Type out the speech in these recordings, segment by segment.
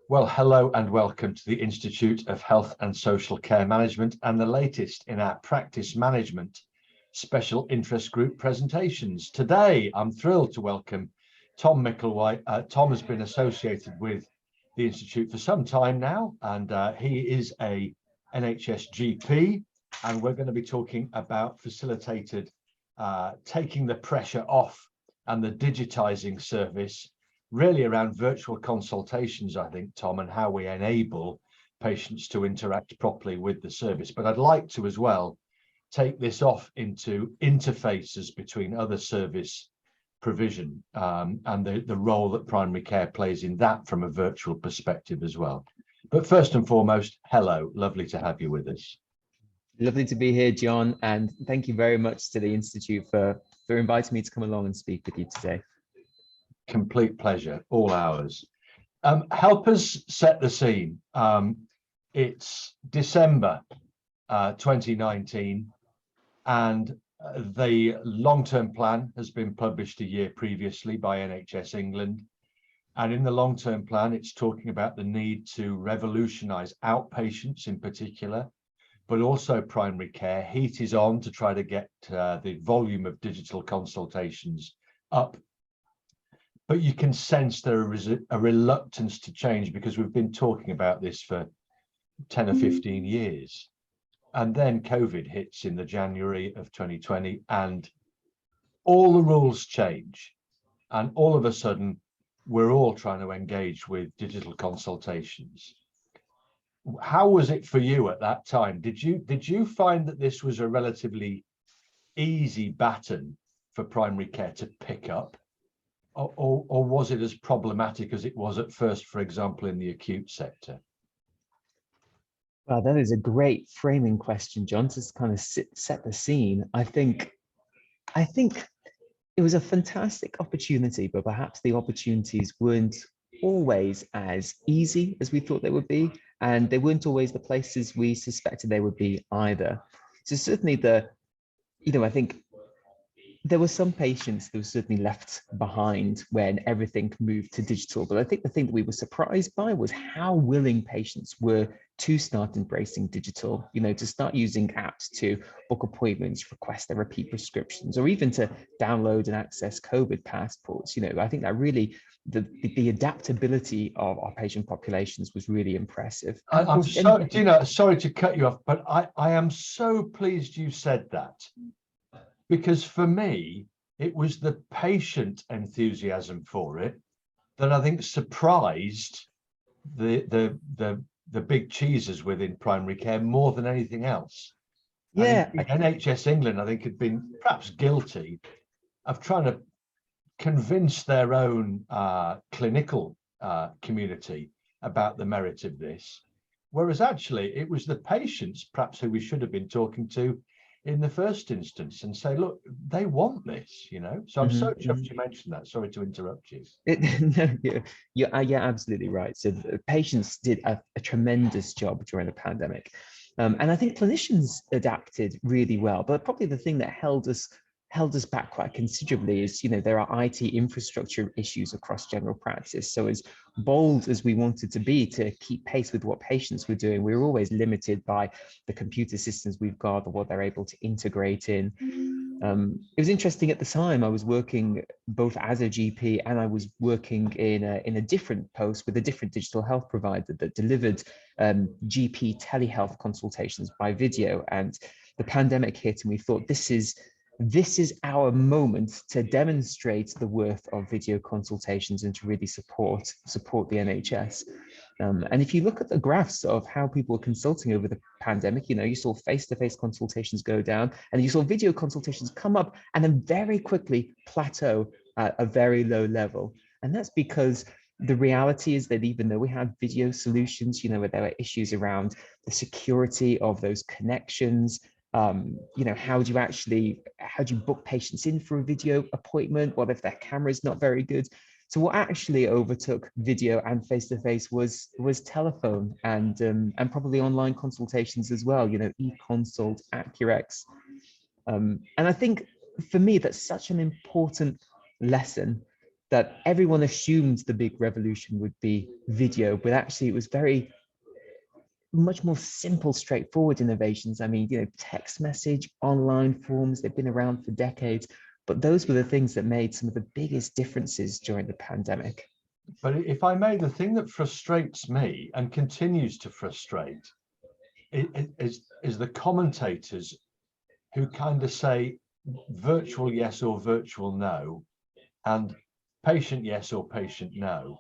Well, hello and welcome to the Institute of Health and Social Care Management and the latest in our practice management special interest group presentations. Today, I'm thrilled to welcome Tom Micklewright. Tom has been associated with the Institute for some time now, and he is a NHS GP, and we're going to be talking about facilitated taking the pressure off and the digitising service, really around virtual consultations, I think, Tom, and how we enable patients to interact properly with the service. But I'd like to as well take this off into interfaces between other service provision and the role that primary care plays in that from a virtual perspective as well. But first and foremost, hello, lovely to have you with us. Lovely to be here, John, and thank you very much to the Institute for inviting me to come along and speak with you today. Complete pleasure, all ours. Help us set the scene. It's December 2019, and the long-term plan has been published a year previously by NHS England. And in the long-term plan, it's talking about the need to revolutionise outpatients in particular, but also primary care. Heat is on to try to get the volume of digital consultations up. But you can sense there is a reluctance to change because we've been talking about this for 10 or 15 years. And then COVID hits in the January of 2020 and all the rules change. And all of a sudden, we're all trying to engage with digital consultations. How was it for you at that time? Did you find that this was a relatively easy baton for primary care to pick up? Or was it as problematic as it was at first, for example, in the acute sector? Well, that is a great framing question, John, to kind of set the scene. I think it was a fantastic opportunity, but perhaps the opportunities weren't always as easy as we thought they would be, and they weren't always the places we suspected they would be either. So certainly I think there were some patients that were certainly left behind when everything moved to digital. But I think the thing that we were surprised by was how willing patients were to start embracing digital, to start using apps to book appointments, request their repeat prescriptions, or even to download and access COVID passports. I think that really the adaptability of our patient populations was really impressive. I'm so, Dina, sorry to cut you off, but I am so pleased you said that. Because for me, it was the patient enthusiasm for it that I think surprised the big cheeses within primary care more than anything else. Yeah, NHS England, I think, had been perhaps guilty of trying to convince their own clinical community about the merit of this, whereas actually it was the patients perhaps who we should have been talking to in the first instance and say, look, they want this, So I'm so chuffed you mentioned that. Sorry to interrupt you. No, you're absolutely right. So the patients did a tremendous job during the pandemic. And I think clinicians adapted really well. But probably the thing that held us back quite considerably is, there are IT infrastructure issues across general practice. So as bold as we wanted to be to keep pace with what patients were doing, we were always limited by the computer systems we've got or what they're able to integrate in. It was interesting at the time. I was working both as a GP and I was working in a different post with a different digital health provider that delivered GP telehealth consultations by video. And the pandemic hit and we thought, this is our moment to demonstrate the worth of video consultations and to really support the NHS. And if you look at the graphs of how people were consulting over the pandemic, you saw face-to-face consultations go down and you saw video consultations come up and then very quickly plateau at a very low level. And that's because the reality is that even though we had video solutions, where there were issues around the security of those connections, how do you book patients in for a video appointment? What if their camera is not very good? So what actually overtook video and face-to-face was telephone and probably online consultations as well, eConsult, AccuRx. And I think for me, that's such an important lesson that everyone assumed the big revolution would be video, but actually it was very much more simple, straightforward innovations. I mean, text message, online forms, they've been around for decades, but those were the things that made some of the biggest differences during the pandemic. But if I may, the thing that frustrates me and continues to frustrate is the commentators who kind of say virtual yes or virtual no, and patient yes or patient no.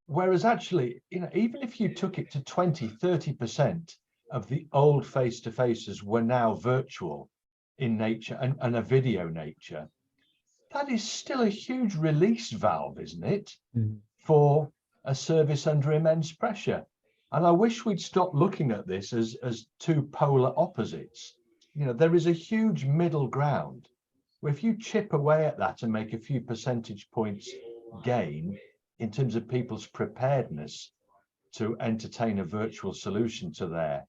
Whereas actually, even if you took it to 20-30% of the old face-to-faces were now virtual in nature and a video nature, that is still a huge release valve, isn't it, for a service under immense pressure? And I wish we'd stop looking at this as two polar opposites. There is a huge middle ground where if you chip away at that and make a few percentage points gain in terms of people's preparedness to entertain a virtual solution to their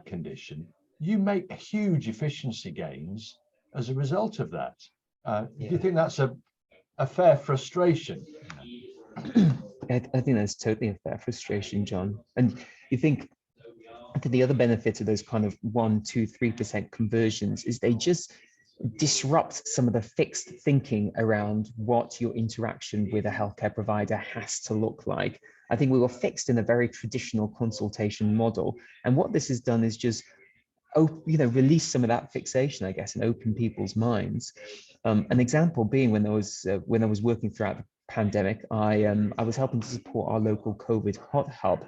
condition, you make huge efficiency gains as a result of that. Do you think that's a fair frustration? I think that's totally a fair frustration, John. And I think the other benefit of those kind of 1%, 2%, 3% conversions is they just disrupt some of the fixed thinking around what your interaction with a healthcare provider has to look like. I think we were fixed in a very traditional consultation model. And what this has done is just release some of that fixation, I guess, and open people's minds. An example being when I was working throughout the pandemic, I was helping to support our local COVID hot hub.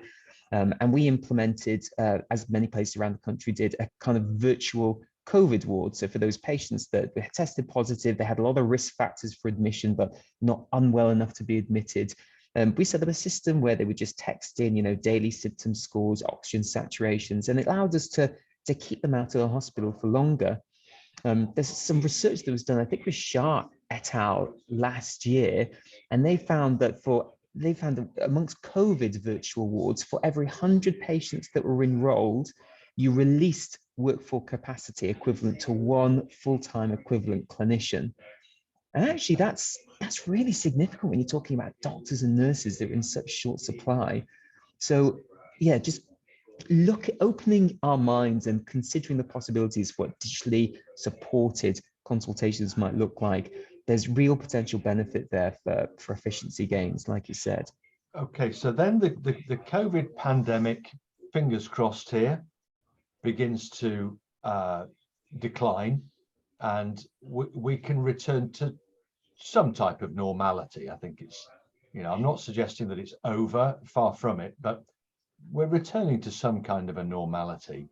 And we implemented, as many places around the country did, a kind of virtual COVID ward. So for those patients that were tested positive, they had a lot of risk factors for admission, but not unwell enough to be admitted. We set up a system where they would just text in, daily symptom scores, oxygen saturations, and it allowed us to keep them out of the hospital for longer. There's some research that was done, I think with Shah et al. Last year, and they found that amongst COVID virtual wards, for every 100 patients that were enrolled, you released workforce capacity equivalent to one full-time equivalent clinician. And actually that's really significant when you're talking about doctors and nurses that are in such short supply. So yeah, just opening our minds and considering the possibilities for what digitally supported consultations might look like. There's real potential benefit there for efficiency gains, like you said. Okay, so then the COVID pandemic, fingers crossed here, begins to decline, and we can return to some type of normality. I think it's, I'm not suggesting that it's over, far from it, but we're returning to some kind of a normality.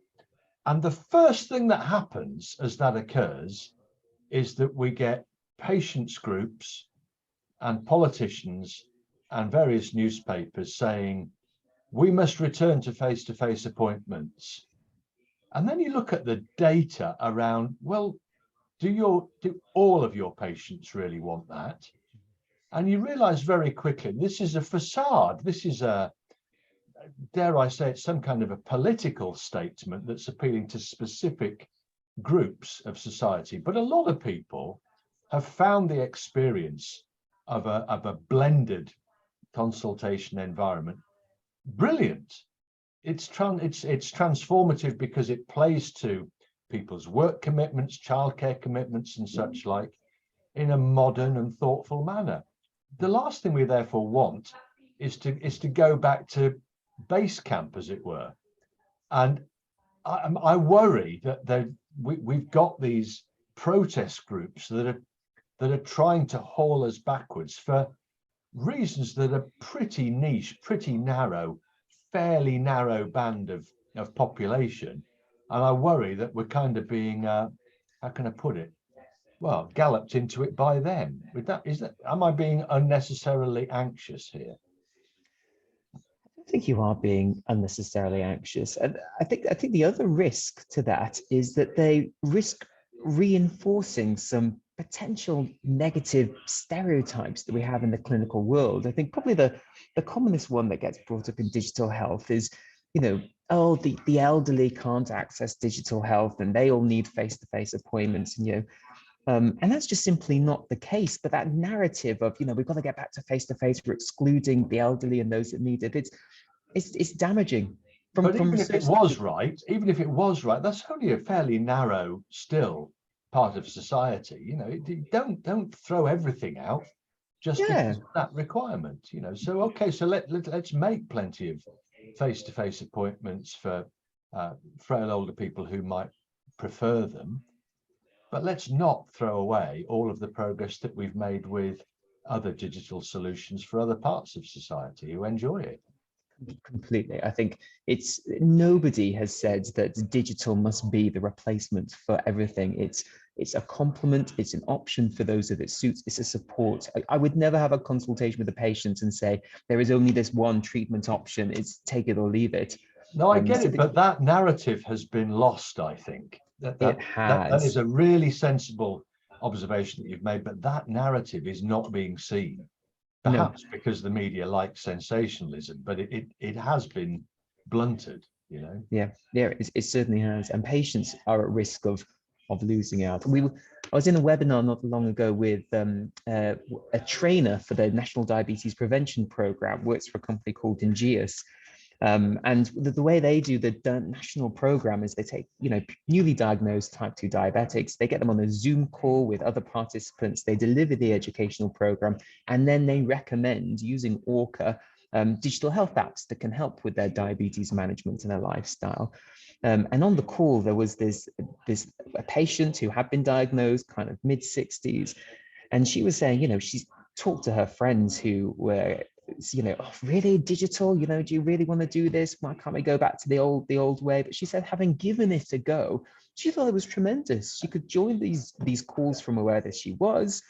And the first thing that happens as that occurs is that we get patients groups and politicians and various newspapers saying, we must return to face-to-face appointments. And then you look at the data around, well, do all of your patients really want that? And you realize very quickly, this is a facade. This is dare I say, it's some kind of a political statement that's appealing to specific groups of society. But a lot of people have found the experience of a blended consultation environment brilliant. It's transformative because it plays to people's work commitments, childcare commitments, and such like, in a modern and thoughtful manner. The last thing we therefore want is to go back to base camp, as it were. And I worry that we've got these protest groups that are trying to haul us backwards for reasons that are pretty niche, pretty narrow, fairly narrow band of population. And I worry that we're kind of being, how can I put it? Well, galloped into it by them. Am I being unnecessarily anxious here? I think you are being unnecessarily anxious. And I think the other risk to that is that they risk reinforcing some potential negative stereotypes that we have in the clinical world. I think probably the commonest one that gets brought up in digital health is, oh, the elderly can't access digital health and they all need face-to-face appointments. And, And that's just simply not the case. But that narrative of, we've got to get back to face-to-face, we're excluding the elderly and those that need it, it's damaging. But even if it was right, that's only a fairly narrow still part of society. Don't throw everything out just because of that requirement. So okay, so let's make plenty of face-to-face appointments for frail older people who might prefer them, but let's not throw away all of the progress that we've made with other digital solutions for other parts of society who enjoy it. Completely. I think nobody has said that digital must be the replacement for everything. It's a complement, it's an option for those that it suits, it's a support. I would never have a consultation with a patient and say, there is only this one treatment option, it's take it or leave it. No, I get it, but that narrative has been lost, I think. That is a really sensible observation that you've made, but that narrative is not being seen. Perhaps because the media likes sensationalism, but it has been blunted, Yeah, it certainly has, and patients are at risk of losing out. I was in a webinar not long ago with a trainer for the National Diabetes Prevention Program, works for a company called Ingeus. And the way they do the national program is they take, newly diagnosed type 2 diabetics, they get them on a Zoom call with other participants, they deliver the educational program, and then they recommend using Orca digital health apps that can help with their diabetes management and their lifestyle. And on the call, there was a patient who had been diagnosed kind of mid-60s, and she was saying, she's talked to her friends who were, oh, really digital, do you really want to do this? Why can't we go back to the old way? But she said, having given it a go, she thought it was tremendous. She could join these calls from wherever she was.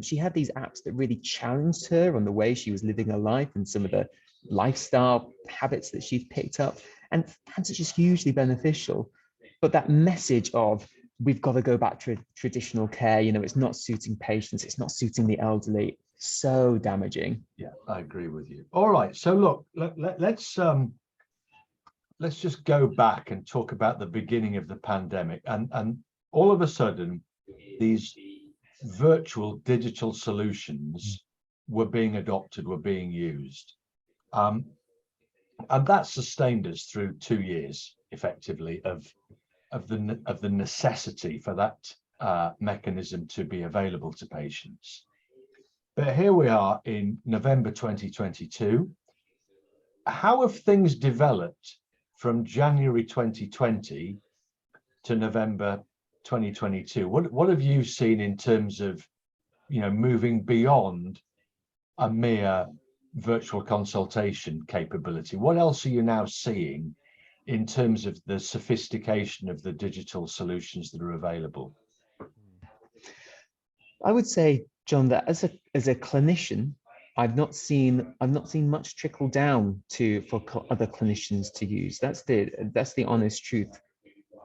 She had these apps that really challenged her on the way she was living her life and some of the lifestyle habits that she'd picked up, and that's just hugely beneficial. But that message of, we've got to go back to traditional care, it's not suiting patients, it's not suiting the elderly, so damaging. Yeah, I agree with you. All right, so look, let's just go back and talk about the beginning of the pandemic, and all of a sudden these virtual digital solutions were being adopted, were being used, and that sustained us through 2 years effectively of the necessity for that mechanism to be available to patients. But here we are in November 2022. How have things developed from January 2020 to November 2022? What have you seen in terms of, moving beyond a mere virtual consultation capability? What else are you now seeing in terms of the sophistication of the digital solutions that are available? I would say, John, that as a clinician, I've not seen much trickle down for other clinicians to use. That's the honest truth.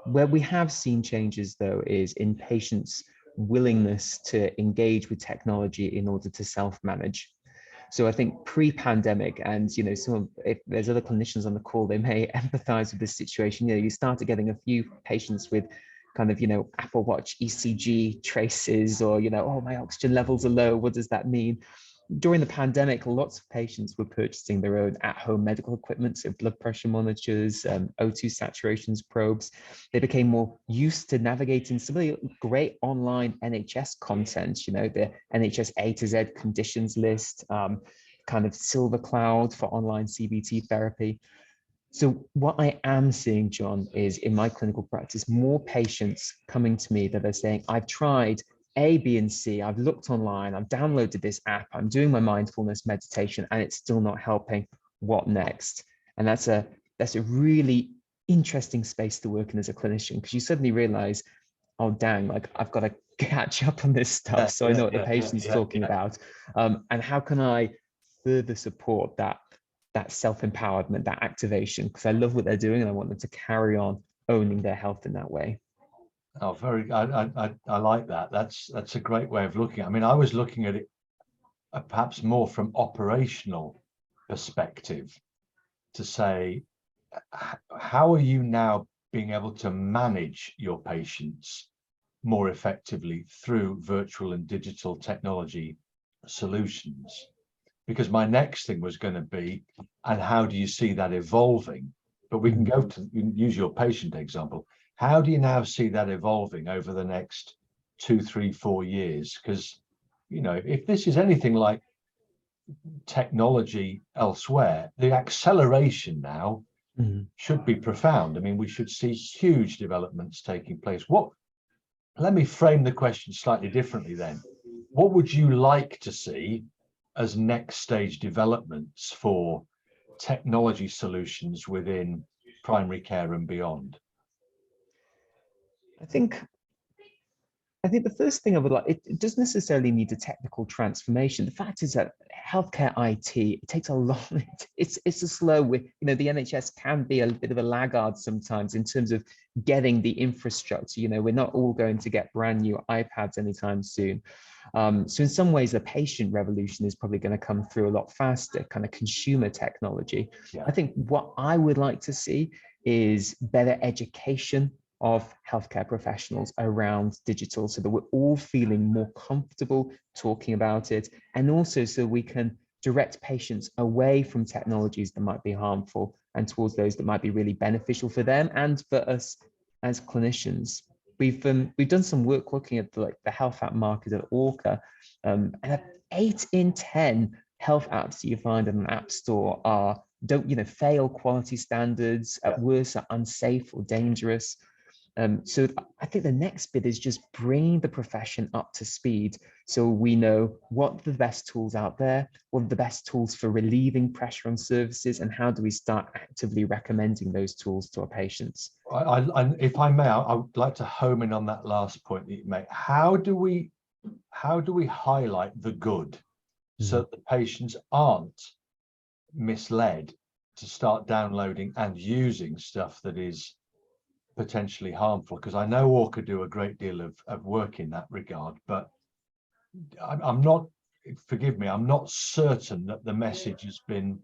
Where we have seen changes, though, is in patients' willingness to engage with technology in order to self-manage. So I think pre-pandemic, and if there's other clinicians on the call, they may empathize with this situation. You started getting a few patients with kind of, Apple Watch ECG traces, or, oh, my oxygen levels are low, what does that mean? During the pandemic, lots of patients were purchasing their own at-home medical equipment, so blood pressure monitors, O2 saturations probes. They became more used to navigating some of the great online NHS content, the NHS A to Z conditions list, kind of Silver Cloud for online CBT therapy. So what I am seeing, John, is in my clinical practice, more patients coming to me that are saying, I've tried A, B, and C, I've looked online, I've downloaded this app, I'm doing my mindfulness meditation, and it's still not helping. What next? And that's a really interesting space to work in as a clinician, because you suddenly realize, oh, dang, like I've got to catch up on this stuff. So I know what the patient's talking about. And how can I further support that self-empowerment, that activation, because I love what they're doing and I want them to carry on owning their health in that way. Oh, I like that. That's a great way of looking. I mean, I was looking at it perhaps more from operational perspective, to say, how are you now being able to manage your patients more effectively through virtual and digital technology solutions. Because my next thing was going to be, and how do you see that evolving? But we can go to use your patient example. How do you now see that evolving over the next 2, 3, 4 years? Because, you know, if this is anything like technology elsewhere, the acceleration now should be profound. I mean, we should see huge developments taking place. Let me frame the question slightly differently then. What would you like to see as next stage developments for technology solutions within primary care and beyond? I think the first thing I would like, it doesn't necessarily need a technical transformation. The fact is that healthcare IT, it takes a long, it's a slow way, you know, the NHS can be a bit of a laggard sometimes in terms of getting the infrastructure. You know, we're not all going to get brand new iPads anytime soon. So in some ways, the patient revolution is probably going to come through a lot faster, kind of consumer technology. Yeah. I think what I would like to see is better education of healthcare professionals around digital, so that we're all feeling more comfortable talking about it, and also so we can direct patients away from technologies that might be harmful and towards those that might be really beneficial for them and for us as clinicians. We've done some work looking at the health app market at Orca, and 8 in 10 health apps that you find in an app store fail quality standards, at worst are unsafe or dangerous. So I think the next bit is just bringing the profession up to speed, so we know what are the best tools out there, what are the best tools for relieving pressure on services, and how do we start actively recommending those tools to our patients. If I may, I would like to home in on that last point that you make. How do we highlight the good so that the patients aren't misled to start downloading and using stuff that is potentially harmful? Because I know Orca do a great deal of work in that regard, but I'm not, forgive me, I'm not certain that the message has been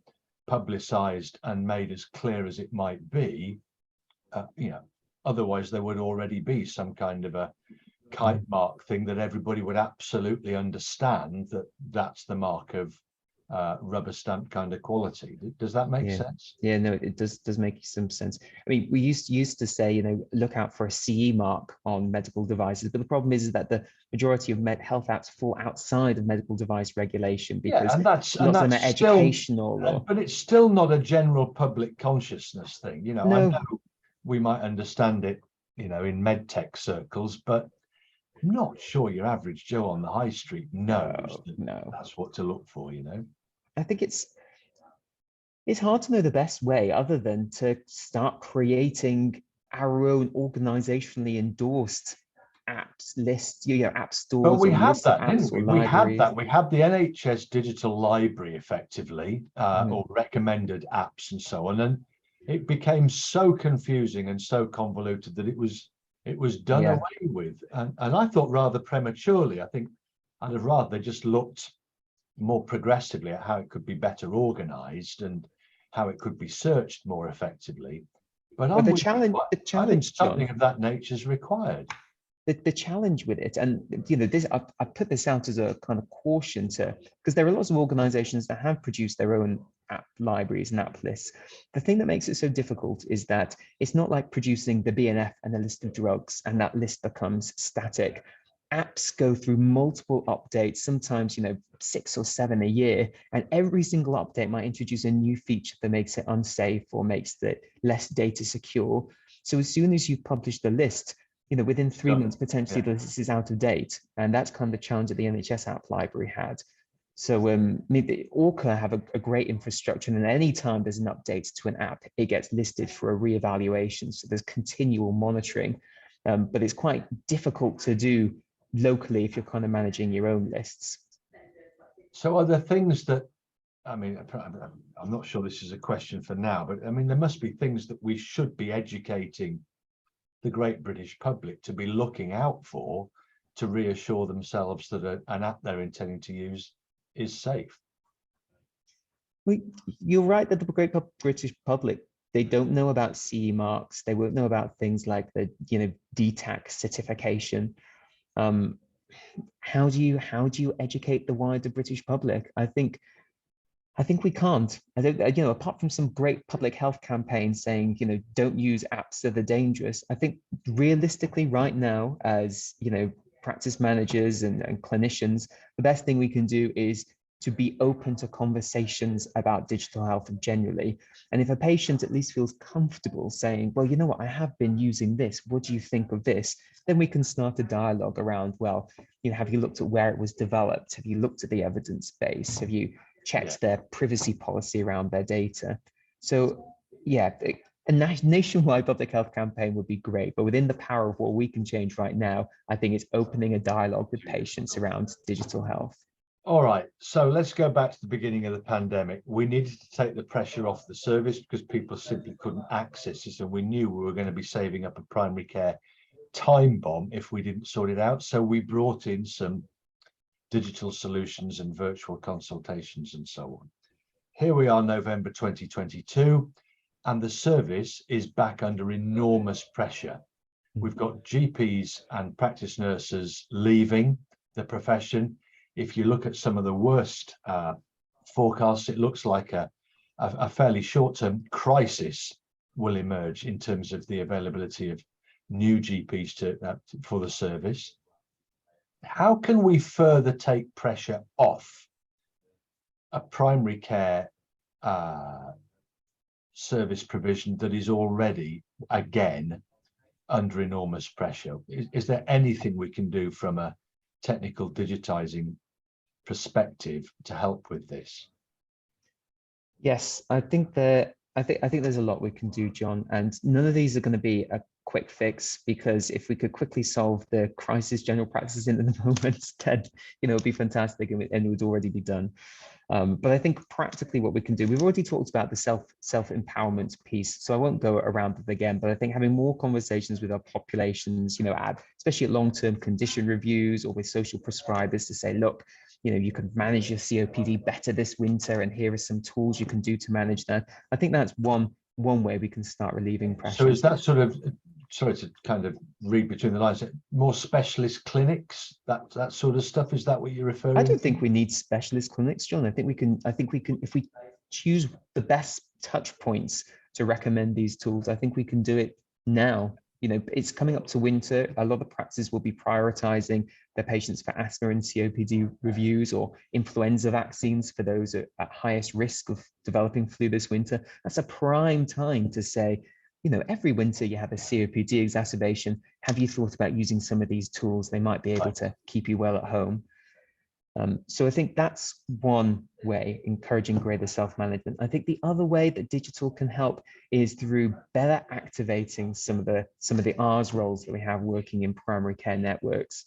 publicized and made as clear as it might be. You know, otherwise there would already be some kind of a kite mark thing that everybody would absolutely understand that that's the mark of rubber stamp kind of quality. Does that make sense? Yeah, no, it does make some sense. I mean, we used to say, you know, look out for a CE mark on medical devices, but the problem is that the majority of health apps fall outside of medical device regulation because lots of them are educational. But it's still not a general public consciousness thing. You know, no. I know we might understand it, you know, in med tech circles, but I'm not sure your average Joe on the high street knows that's what to look for, you know. I think it's hard to know the best way other than to start creating our own organizationally endorsed apps lists, you know, app stores. But we have that, didn't we? We had that. We had the NHS Digital Library, effectively, or recommended apps and so on, and it became so confusing and so convoluted that it was done away with, and I thought rather prematurely. I think I'd have rather they just looked more progressively at how it could be better organized and how it could be searched more effectively. But the challenge, I think something of that nature is required. The challenge with it, and you know, this I put this out as a kind of caution to, because there are lots of organizations that have produced their own app libraries and app lists. The thing that makes it so difficult is that it's not like producing the BNF and a list of drugs and that list becomes static. Apps go through multiple updates, sometimes, you know, 6 or 7 a year, and every single update might introduce a new feature that makes it unsafe or makes it less data secure. So as soon as you've published the list, you know, within 3 months, potentially the list is out of date. And that's kind of the challenge that the NHS app library had. So maybe Orca have a great infrastructure, and any time there's an update to an app, it gets listed for a reevaluation. So there's continual monitoring, but it's quite difficult to do locally if you're kind of managing your own lists. So are there things that, I mean, I'm not sure this is a question for now, but I mean, there must be things that we should be educating the great British public to be looking out for, to reassure themselves that an app they're intending to use is safe. Well, you're right that the great British public, they don't know about CE marks. They won't know about things like the, you know, DTAC certification. How do you educate the wider British public? I think we can't. I don't, apart from some great public health campaigns saying, don't use apps that are dangerous. I think realistically right now, as practice managers and clinicians, the best thing we can do is to be open to conversations about digital health generally. And if a patient at least feels comfortable saying, well, you know what, I have been using this, what do you think of this? Then we can start a dialogue around, well, have you looked at where it was developed? Have you looked at the evidence base? Have you checked their privacy policy around their data? So yeah, a nationwide public health campaign would be great, but within the power of what we can change right now, I think it's opening a dialogue with patients around digital health. All right, so let's go back to the beginning of the pandemic. We needed to take the pressure off the service because people simply couldn't access it, and we knew we were going to be saving up a primary care time bomb if we didn't sort it out. So we brought in some digital solutions and virtual consultations and so on. Here we are, November 2022, and the service is back under enormous pressure. We've got GPs and practice nurses leaving the profession. If you look at some of the worst forecasts, it looks like a fairly short-term crisis will emerge in terms of the availability of new GPs for the service. How can we further take pressure off a primary care service provision that is already, again, under enormous pressure? Is there anything we can do from a technical digitising perspective to help with this? Yes, I think there's a lot we can do, John, and none of these are going to be a quick fix, because if we could quickly solve the crisis general practices in the moment, then it'd be fantastic, and it would already be done. But I think practically what we can do, we've already talked about the self-empowerment piece, so I won't go around it again, but I think having more conversations with our populations, especially at long-term condition reviews or with social prescribers, to say, look, you can manage your COPD better this winter, and here are some tools you can do to manage that. I think that's one way we can start relieving pressure. So is that sort of, sorry to kind of read between the lines, more specialist clinics, that sort of stuff? Is that what you're referring to? I don't think we need specialist clinics, John. I think we can, if we choose the best touch points to recommend these tools, I think we can do it now. It's coming up to winter. A lot of practices will be prioritizing their patients for asthma and COPD reviews, or influenza vaccines for those at highest risk of developing flu this winter. That's a prime time to say, every winter you have a COPD exacerbation. Have you thought about using some of these tools? They might be able to keep you well at home. So I think that's one way, encouraging greater self-management. I think the other way that digital can help is through better activating some of the R's roles that we have working in primary care networks.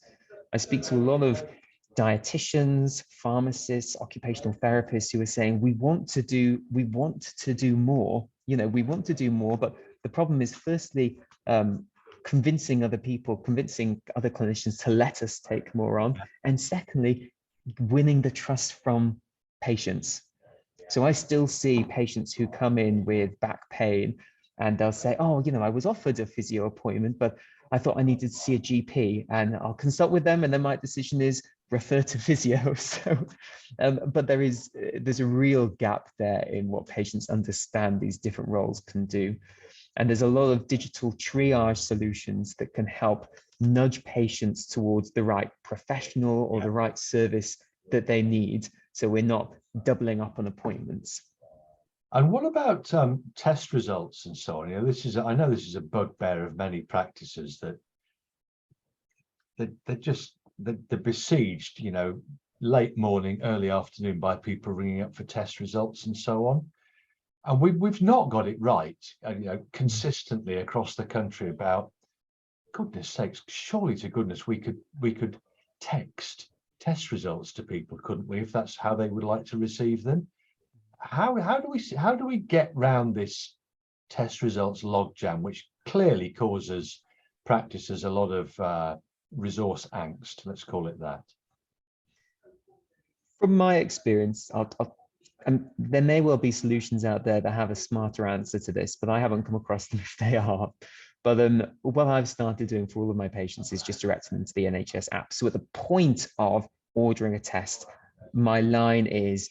I speak to a lot of dietitians, pharmacists, occupational therapists who are saying, we want to do more, but the problem is, firstly, convincing other clinicians to let us take more on, and secondly, winning the trust from patients. So I still see patients who come in with back pain, and they'll say, oh, I was offered a physio appointment, but I thought I needed to see a GP, and I'll consult with them, and then my decision is refer to physio. So, but there's a real gap there in what patients understand these different roles can do. And there's a lot of digital triage solutions that can help nudge patients towards the right professional or the right service that they need, so we're not doubling up on appointments. And what about test results and so on? I know this is a bugbear of many practices, that they're besieged, late morning, early afternoon, by people ringing up for test results and so on. And we've not got it right, consistently across the country about, goodness sakes, surely to goodness we could text test results to people, couldn't we, if that's how they would like to receive them? How do we get round this test results logjam, which clearly causes practices a lot of resource angst, let's call it that? From my experience, and there may well be solutions out there that have a smarter answer to this, but I haven't come across them if they are. But what I've started doing for all of my patients is just directing them to the NHS app. So at the point of ordering a test, my line is,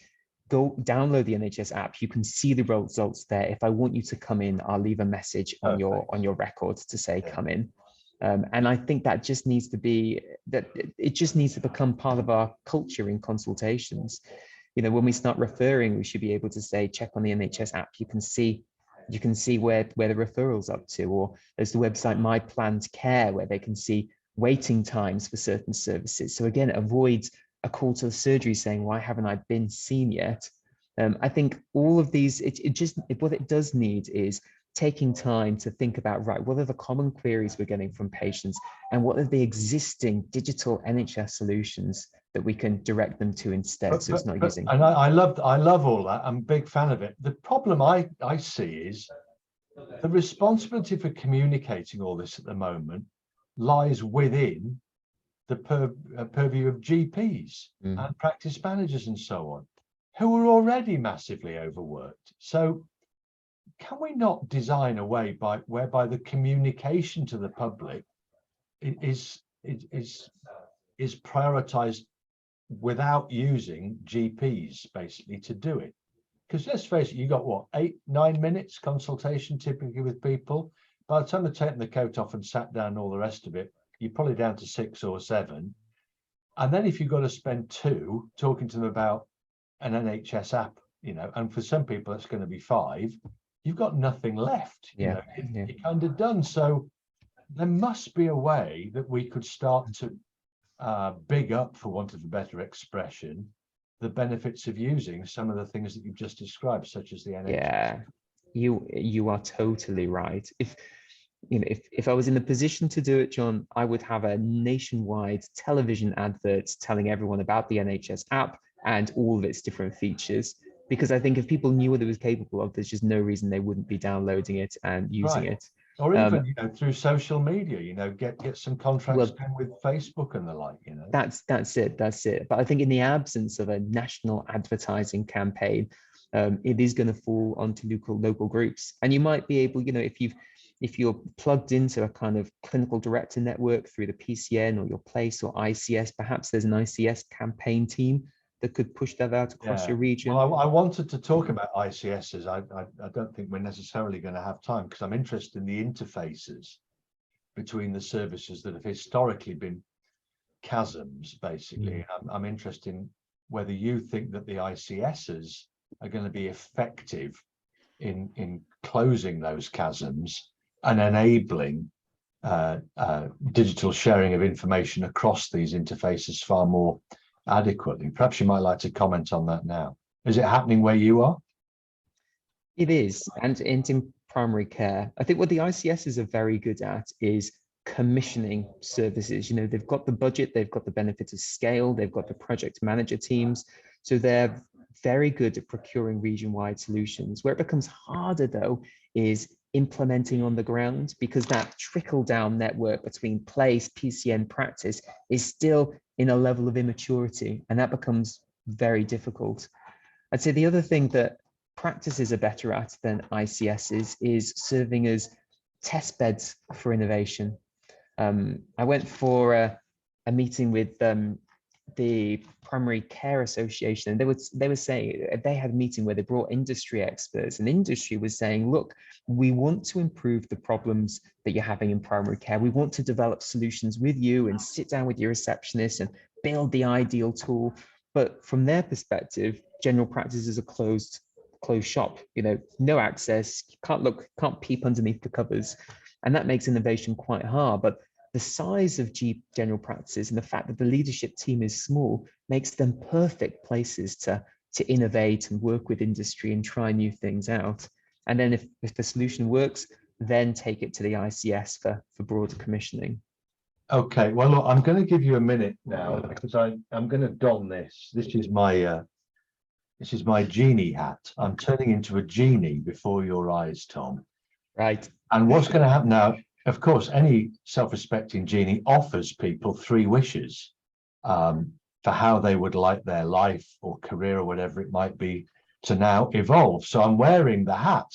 go download the NHS app. You can see the results there. If I want you to come in, I'll leave a message on your record to say come in. And I think that just needs to be, that it just needs to become part of our culture in consultations. You know, when we start referring, we should be able to say, check on the NHS app. You can see where the referral's up to, or there's the website My Planned Care, where they can see waiting times for certain services. So again, it avoids a call to the surgery saying, why haven't I been seen yet? I think all of these, what it does need is taking time to think about, right, what are the common queries we're getting from patients, and what are the existing digital NHS solutions that we can direct them to instead, so it's not using. And I love all that. I'm a big fan of it. The problem I see is the responsibility for communicating all this at the moment lies within the purview of GPs and practice managers and so on, who are already massively overworked. So can we not design a way whereby the communication to the public is prioritized without using GPs basically to do it? Because let's face it, you got what, 8-9 minutes consultation typically with people. By the time they've taken the coat off and sat down and all the rest of it, you're probably down to 6 or 7. And then if you've got to spend 2 talking to them about an NHS app, you know, and for some people it's going to be 5, you've got nothing left. Yeah, you're kind of done. So there must be a way that we could start to big up, for want of a better expression, the benefits of using some of the things that you've just described, such as the NHS. Yeah, you are totally right. If I was in the position to do it, John, I would have a nationwide television advert telling everyone about the NHS app and all of its different features. Because I think if people knew what it was capable of, there's just no reason they wouldn't be downloading it and using it. Or even, through social media, get some contracts done with Facebook and the like, That's it. But I think in the absence of a national advertising campaign, it is going to fall onto local groups. And you might be able, if you're plugged into a kind of clinical director network through the PCN or your place or ICS, perhaps there's an ICS campaign team that could push that out across your region. Well, I wanted to talk about ICSs. I don't think we're necessarily going to have time, because I'm interested in the interfaces between the services that have historically been chasms, basically. I'm interested in whether you think that the ICSs are going to be effective in closing those chasms and enabling digital sharing of information across these interfaces far more adequately. Perhaps you might like to comment on that now. Is it happening where you are? It is, and in primary care. I think what the ICSs are very good at is commissioning services. They've got the budget, they've got the benefit of scale, they've got the project manager teams. So they're very good at procuring region-wide solutions. Where it becomes harder, though, is implementing on the ground, because that trickle-down network between place, PCN, practice is still in a level of immaturity, and that becomes very difficult. I'd say the other thing that practices are better at than ICSs is serving as test beds for innovation. I went for a meeting with the Primary Care Association, and they were saying they had a meeting where they brought industry experts, and industry was saying, look, we want to improve the problems that you're having in primary care. We want to develop solutions with you and sit down with your receptionist and build the ideal tool. But from their perspective, general practice is a closed shop, no access, can't peep underneath the covers. And that makes innovation quite hard. But the size of general practices and the fact that the leadership team is small makes them perfect places to innovate and work with industry and try new things out. And then if the solution works, then take it to the ICS for broader commissioning. Okay, well, look, I'm going to give you a minute now, because I'm going to don this. This is my genie hat. I'm turning into a genie before your eyes, Tom. Right. And what's going to happen now? Of course, any self-respecting genie offers people 3 wishes for how they would like their life or career or whatever it might be to now evolve. So I'm wearing the hat,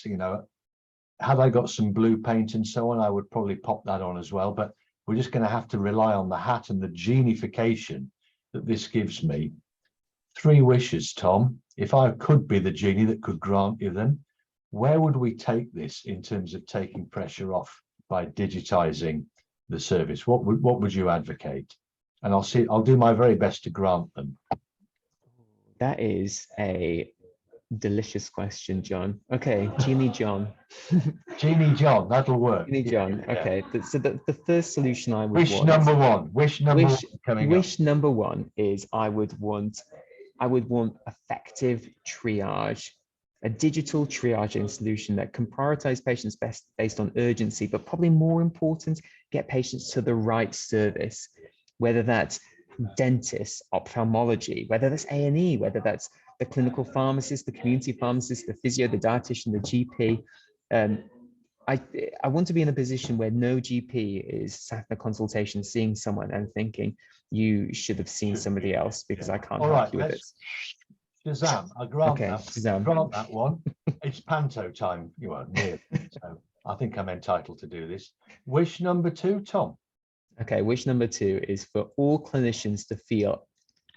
had I got some blue paint and so on, I would probably pop that on as well. But we're just going to have to rely on the hat and the genification that this gives me. 3 wishes, Tom. If I could be the genie that could grant you them, where would we take this in terms of taking pressure off by digitizing the service? What would you advocate? And I'll do my very best to grant them. That is a delicious question, John. Okay, Genie John. Genie John, that'll work. Genie John. Yeah. Okay, so the first solution I would Wish want. number one. Wish number one coming wish up. number one is I would want effective triage, a digital triaging solution that can prioritize patients based on urgency, but probably more important, get patients to the right service, whether that's dentists, ophthalmology, whether that's A&E, whether that's the clinical pharmacist, the community pharmacist, the physio, the dietitian, the GP. I want to be in a position where no GP is sat in a consultation seeing someone and thinking, you should have seen somebody else because I can't help you with it. Shazam, I grant Okay, that. Shazam. Grant that one. It's panto time. You are near. So I think I'm entitled to do this. Wish number 2, Tom. Okay, wish number 2 is for all clinicians to feel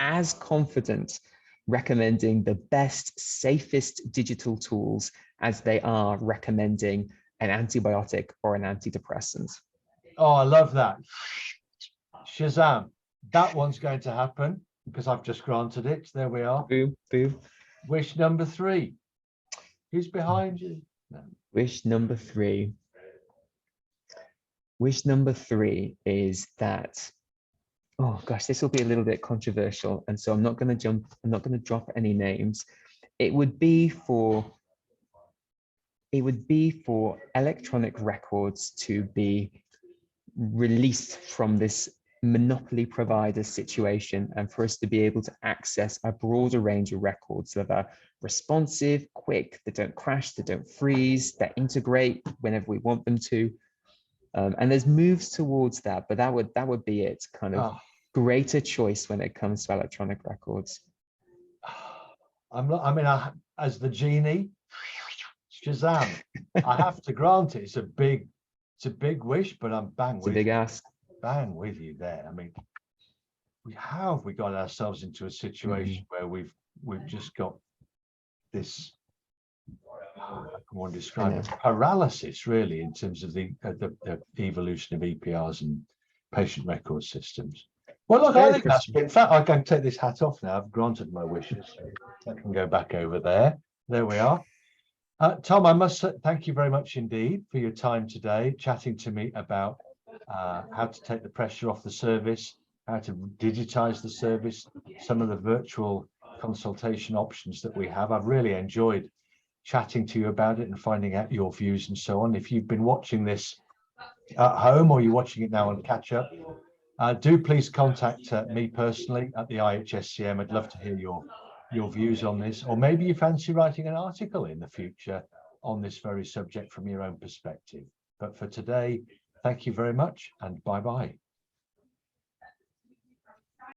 as confident recommending the best, safest digital tools as they are recommending an antibiotic or an antidepressant. Oh, I love that. Shazam. That one's going to happen because I've just granted it. There we are. Boom, boom. Wish number 3. Who's behind you? No. Wish number 3. Wish number 3 is that, oh gosh, this will be a little bit controversial. And so I'm not going to drop any names. It would be for electronic records to be released from this monopoly provider situation and for us to be able to access a broader range of records that are responsive, quick, that don't crash, that don't freeze, that integrate whenever we want them to. And there's moves towards that, but that would be it, kind of greater choice when it comes to electronic records. As the genie, Shazam, I have to grant it. It's a big wish, but I'm bang It's with a big you. ask. Bang with you there. I mean, we got ourselves into a situation where we've just got this, how can one describe it, paralysis really in terms of the evolution of EPRs and patient record systems. Well, look, I think that's been, in fact, I can take this hat off now. I've granted my wishes. I can go back over there. There we are. Tom, I must thank you very much indeed for your time today, chatting to me about how to take the pressure off the service, how to digitize the service, some of the virtual consultation options that we have. I've really enjoyed chatting to you about it and finding out your views and so on. If you've been watching this at home or you're watching it now on catch up, do please contact me personally at the IHSCM. I'd love to hear your views on this, or maybe you fancy writing an article in the future on this very subject from your own perspective. But for today, thank you very much and bye-bye.